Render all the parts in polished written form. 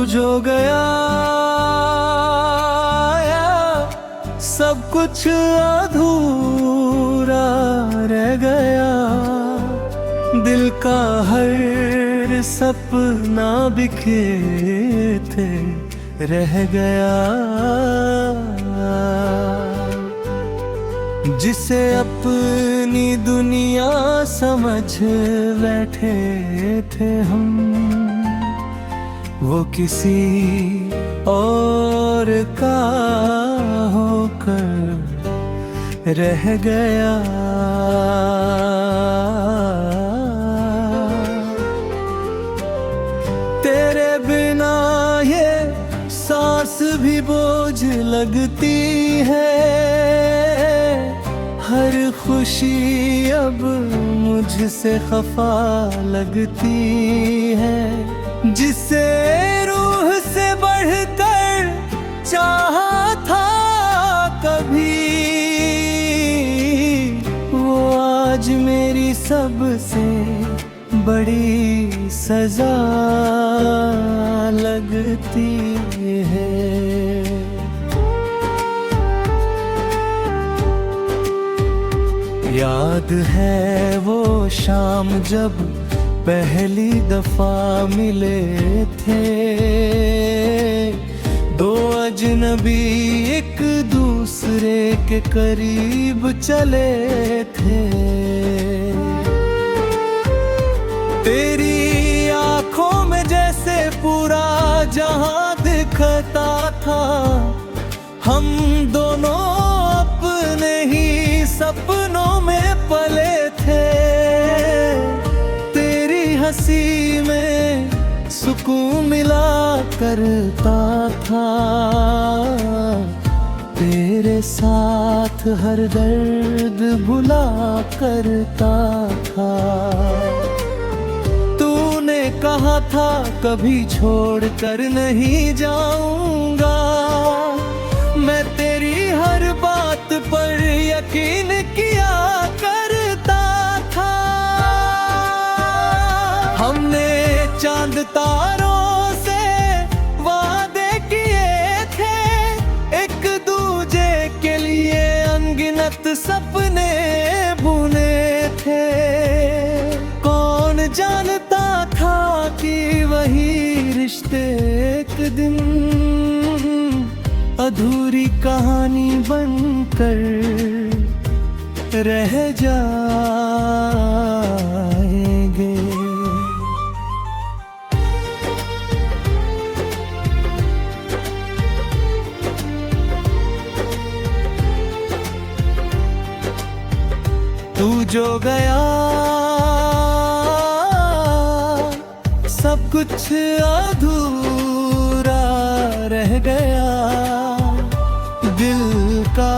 जो गया सब कुछ अधूरा रह गया, दिल का हर सपना बिखे थे रह गया। जिसे अपनी दुनिया समझ बैठे थे हम, वो किसी और का होकर रह गया। तेरे बिना ये सांस भी बोझ लगती है, हर खुशी अब मुझसे खफा लगती है। जिसे रूह से बढ़कर चाहा था कभी, वो आज मेरी सबसे बड़ी सजा लगती है। याद है वो शाम जब पहली दफा मिले थे, दो अजनबी एक दूसरे के करीब चले थे। तेरी आंखों में जैसे पूरा जहां दिखता था, हम दोनों अपने ही सपनों में पले थे। तेरी हंसी में सुकून मिला करता था, तेरे साथ हर दर्द भुला करता था। तूने कहा था कभी छोड़ कर नहीं जाऊंगा, मैं तेरी हर बात पर यकीन किया करता था। हमने चांद तारों से वादे किए थे, एक दूजे के लिए अनगिनत सपने बुने थे। कौन जानता था कि वही रिश्ते एक दिन अधूरी कहानी बनकर रह जाएंगे। तू जो गया सब कुछ अधूरा रह गया, दिल का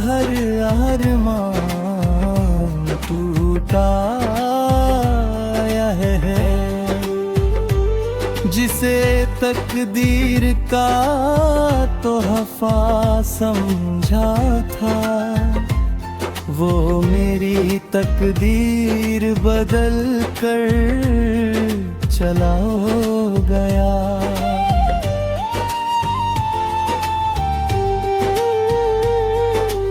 हर अरमान टूटा है। जिसे तकदीर का तोहफा समझा था, वो मेरी तकदीर बदल कर चला गया।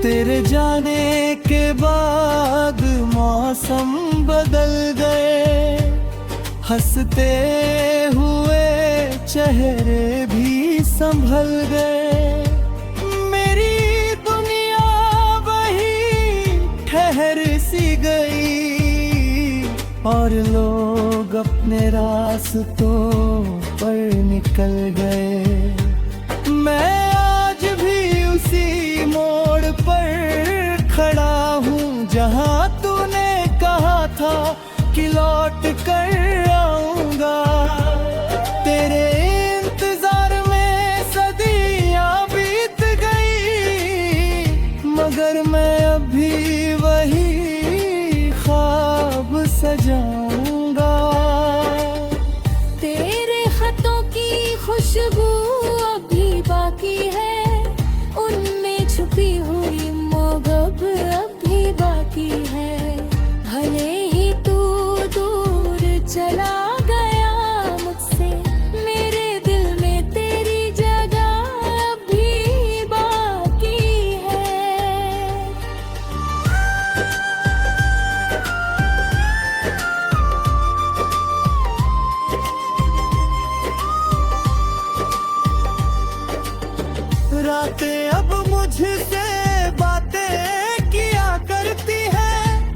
तेरे जाने के बाद मौसम बदल गए, हंसते हुए चेहरे भी संभल गए। मेरी दुनिया वही ठहर सी गई और लोग अपने रास्तों पर निकल गए। मैं आज भी उसी मोड़ पर खड़ा हूँ जहाँ तूने कहा था कि लौट कर आऊंगा। तेरे इंतजार में सदियाँ बीत गई, मगर मैं अभी वही ख्वाब सजाऊंगा। तेरे खतों की खुशबू अभी बाकी रातें अब मुझसे बातें किया करती है,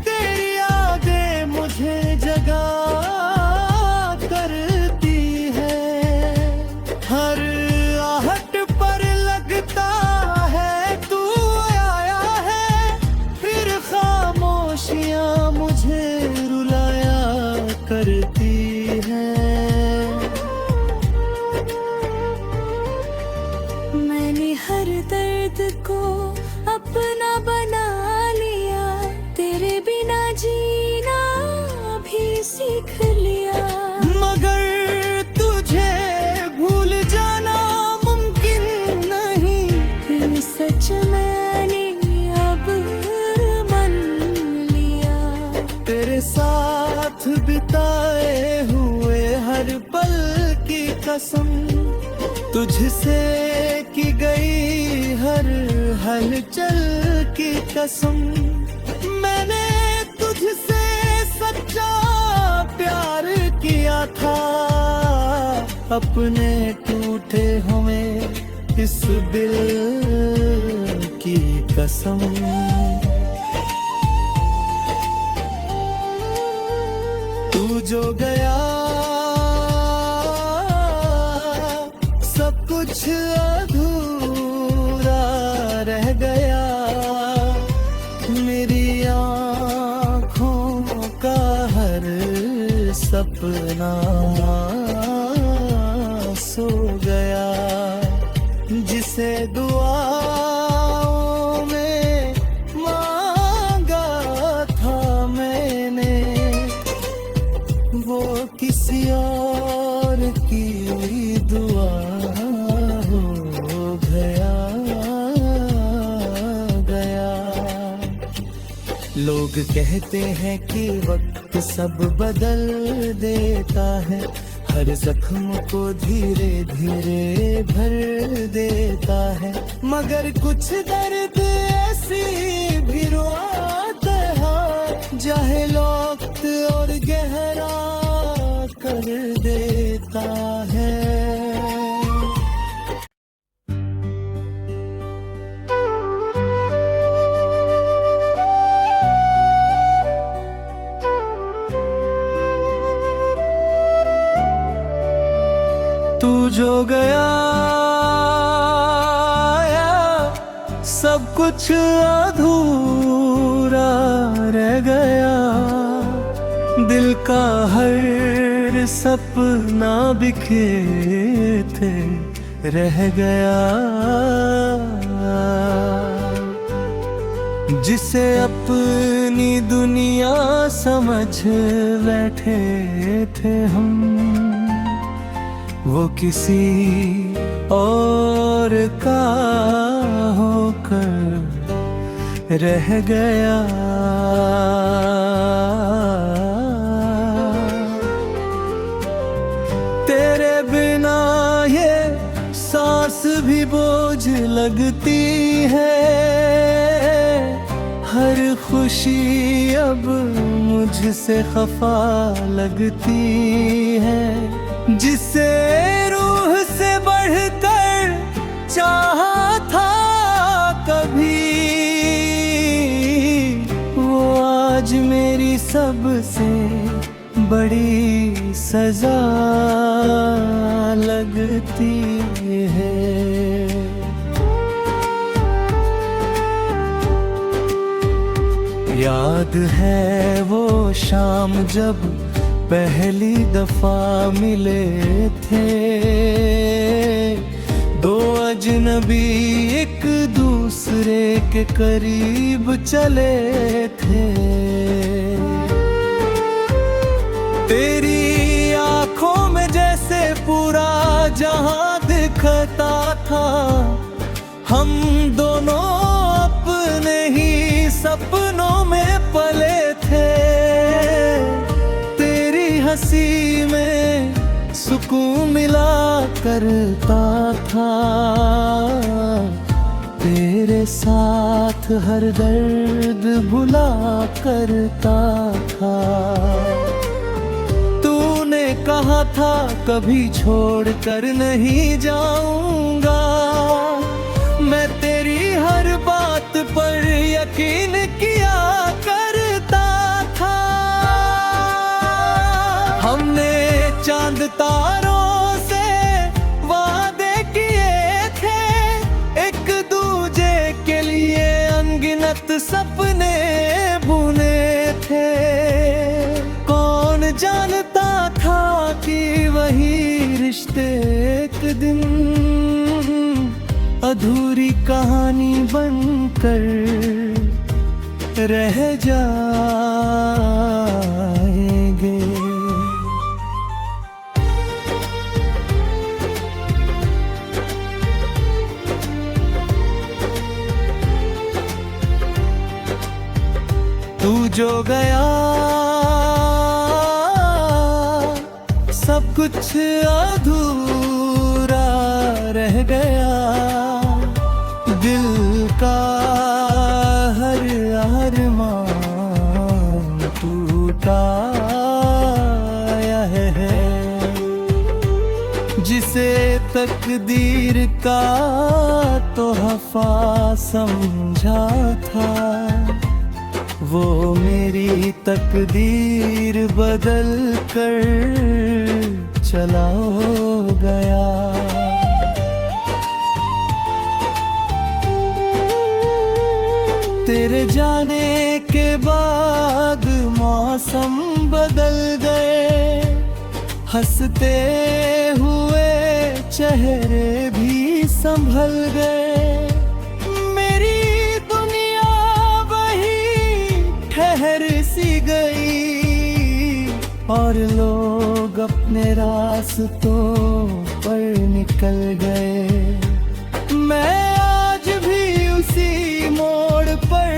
तेरी यादें मुझे जगा करती है। हर आहट पर लगता है तू आया है, फिर खामोशियां मुझे रुलाया करती है। मैंने हर दर्द को अपना बना लिया, तेरे बिना जीना भी सीख लिया। मगर तुझे भूल जाना मुमकिन नहीं, फिर सच मैंने अब मन लिया। तेरे साथ बिताए हुए हर पल की कसम, तुझसे की गई हर हलचल की कसम। मैंने तुझसे सच्चा प्यार किया था, अपने टूटे हुए इस दिल की कसम। तू जो गया सब कुछ अधूरा रह गया, मेरी आँखों का हर सपना सो गया, जिसे दुआओं में मांगा था मैंने, वो किसी और की दुआ हो गया। लोग कहते हैं कि वक्त सब बदल देता है, हर जख्म को धीरे धीरे भर देता है। मगर कुछ दर्द ऐसी भी रुआता है, जाहिल वक्त और गहरा कर देता है। तू जो गया सब कुछ अधूरा रह गया, दिल का हर सपना बिखे थे रह गया, जिसे अपनी दुनिया समझ बैठे थे हम, वो किसी और का होकर रह गया। तेरे बिना ये सांस भी बोझ लगती है, हर खुशी अब मुझसे खफा लगती है, जिसे रूह से बढ़कर चाहा था कभी, वो आज मेरी सबसे बड़ी सजा लगती है। याद है वो शाम जब पहली दफा मिले थे, दो अजनबी एक दूसरे के करीब चले थे। तेरी आंखों में जैसे पूरा जहां दिखता था, हम दोनों अपने ही सपनों में पले थे। तेरी हंसी में सुकून मिला करता था, तेरे साथ हर दर्द भुला करता था। तूने कहा था कभी छोड़ कर नहीं जाऊंगा, एक दिन अधूरी कहानी बनकर रह जाएंगे। तू जो गया सब कुछ अधूरा रह गया, दिल का हर अरमान टूटा है, जिसे तकदीर का तोहफा समझा था, वो मेरी तकदीर बदल कर चला गया। तेरे जाने के बाद मौसम बदल गए, हंसते हुए चेहरे भी संभल गए। मेरी दुनिया वही ठहर सी गई और लोग अपने रास्तों पर निकल गए। मैं आज भी उसी मोड़ पर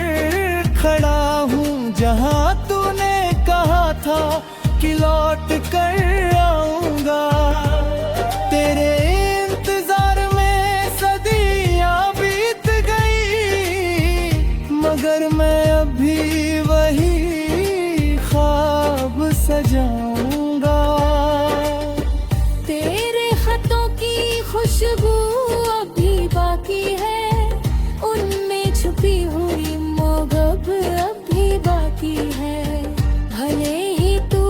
खड़ा हूँ जहाँ तूने कहा था कि लौट कर आऊंगा। तेरे इंतजार में सदियाँ बीत गई, मगर मैं अभी वही ख्वाब सजाऊंगा। तेरे खतों की खुशबू अभी बाकी है, उनमें छुपी हुई मोहब्बत अभी बाकी है। भले ही तू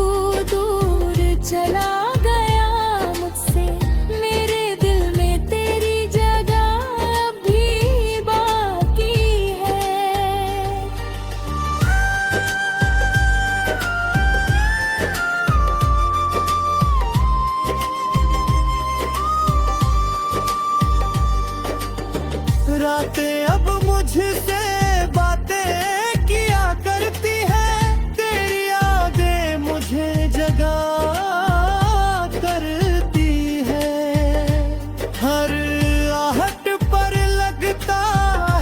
दूर चला गया मुझसे, मेरे दिल में तेरी जगह अभी बाकी है। रातें अब मुझसे बातें किया करती है, तेरी यादें मुझे जगा करती है। हर आहट पर लगता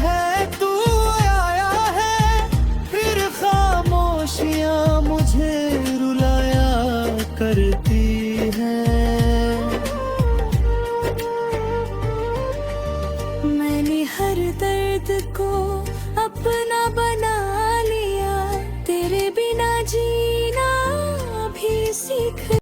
है तू आया है, फिर खामोशियां मुझे रुलाया करती है। मैंने हर दर्द को अपना